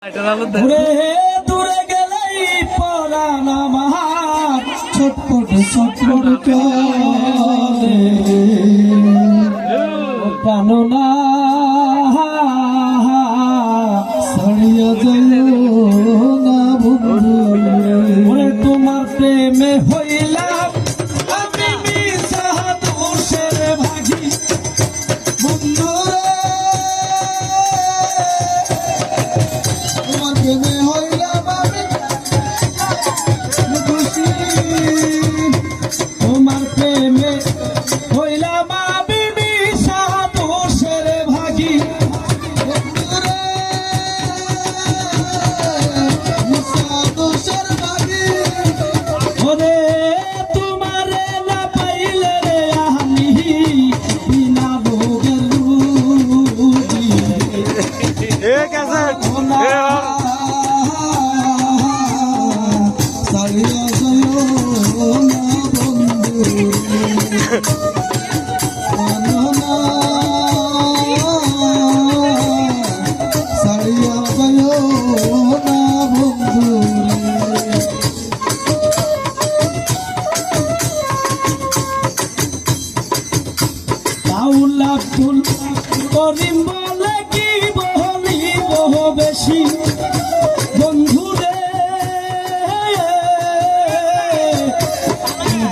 দূরে দূরে গেলেই পরাণ আমার ছটপট ছটপট করে প্রাণনা ছাড়িয়া যাইও না বন্ধু ওরে তোমার প্রেমে হইলাম আমি মিশাদোষের ভাগী বন্ধু তোমার প্রেমে হইলাম আমি মিশাদোষের ভাগী মিশাদোষের ভাগী ওরে তোমারে না পাইলে রে আমি বিনা ভোগের রুগী এ ক্যাসেট সারিয়া যাইও না বন্ধু সারিয়া যাইও না বন্ধু বাউল আব্দুল করিম বলে কি বলি বহু বেশি বন্ধুরে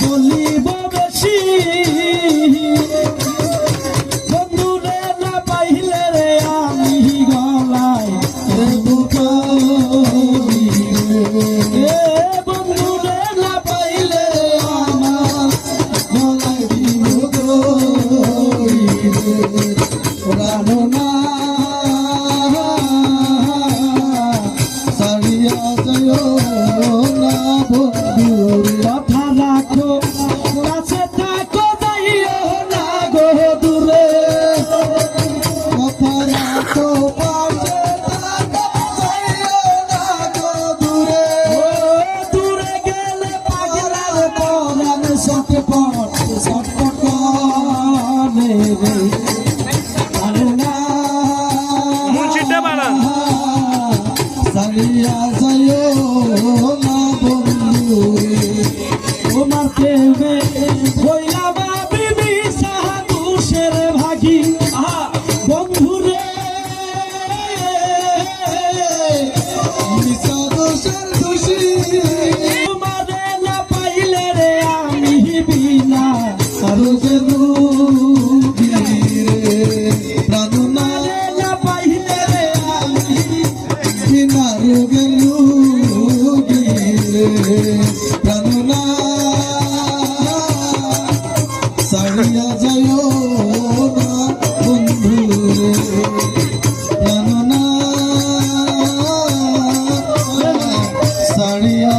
বলিব বেশি বন্ধুরে না পাইলে রে আমি গলায় বন্ধুরে না পাইলে আমার গলায় প্রাণনা ছাড়িয়া যাইও না বন্ধু কথা রাখো কাছে থাকো যাইও না গো দূরে কথা রাখো পাশে থাকো যাইও না গো দূরে দূরে গেলে পাগলার পরাণ ছটপট ছটপট করে মুন্সিটা বানান সারিয়া যাইও না বন্ধু তোমার প্রেমে হইলাম আমি মিশাদোষের ভাগী বন্ধুরে মিশাদোষের দোষী তোমারে না পাইলে রে আমি বিনা রোগের রুগী প্রাণনা না পাইলে রে আমি বিনা রোগের রুগী প্রাণনা ছাড়িয়া যাইও না বন্ধু প্রাণনা ছাড়িয়া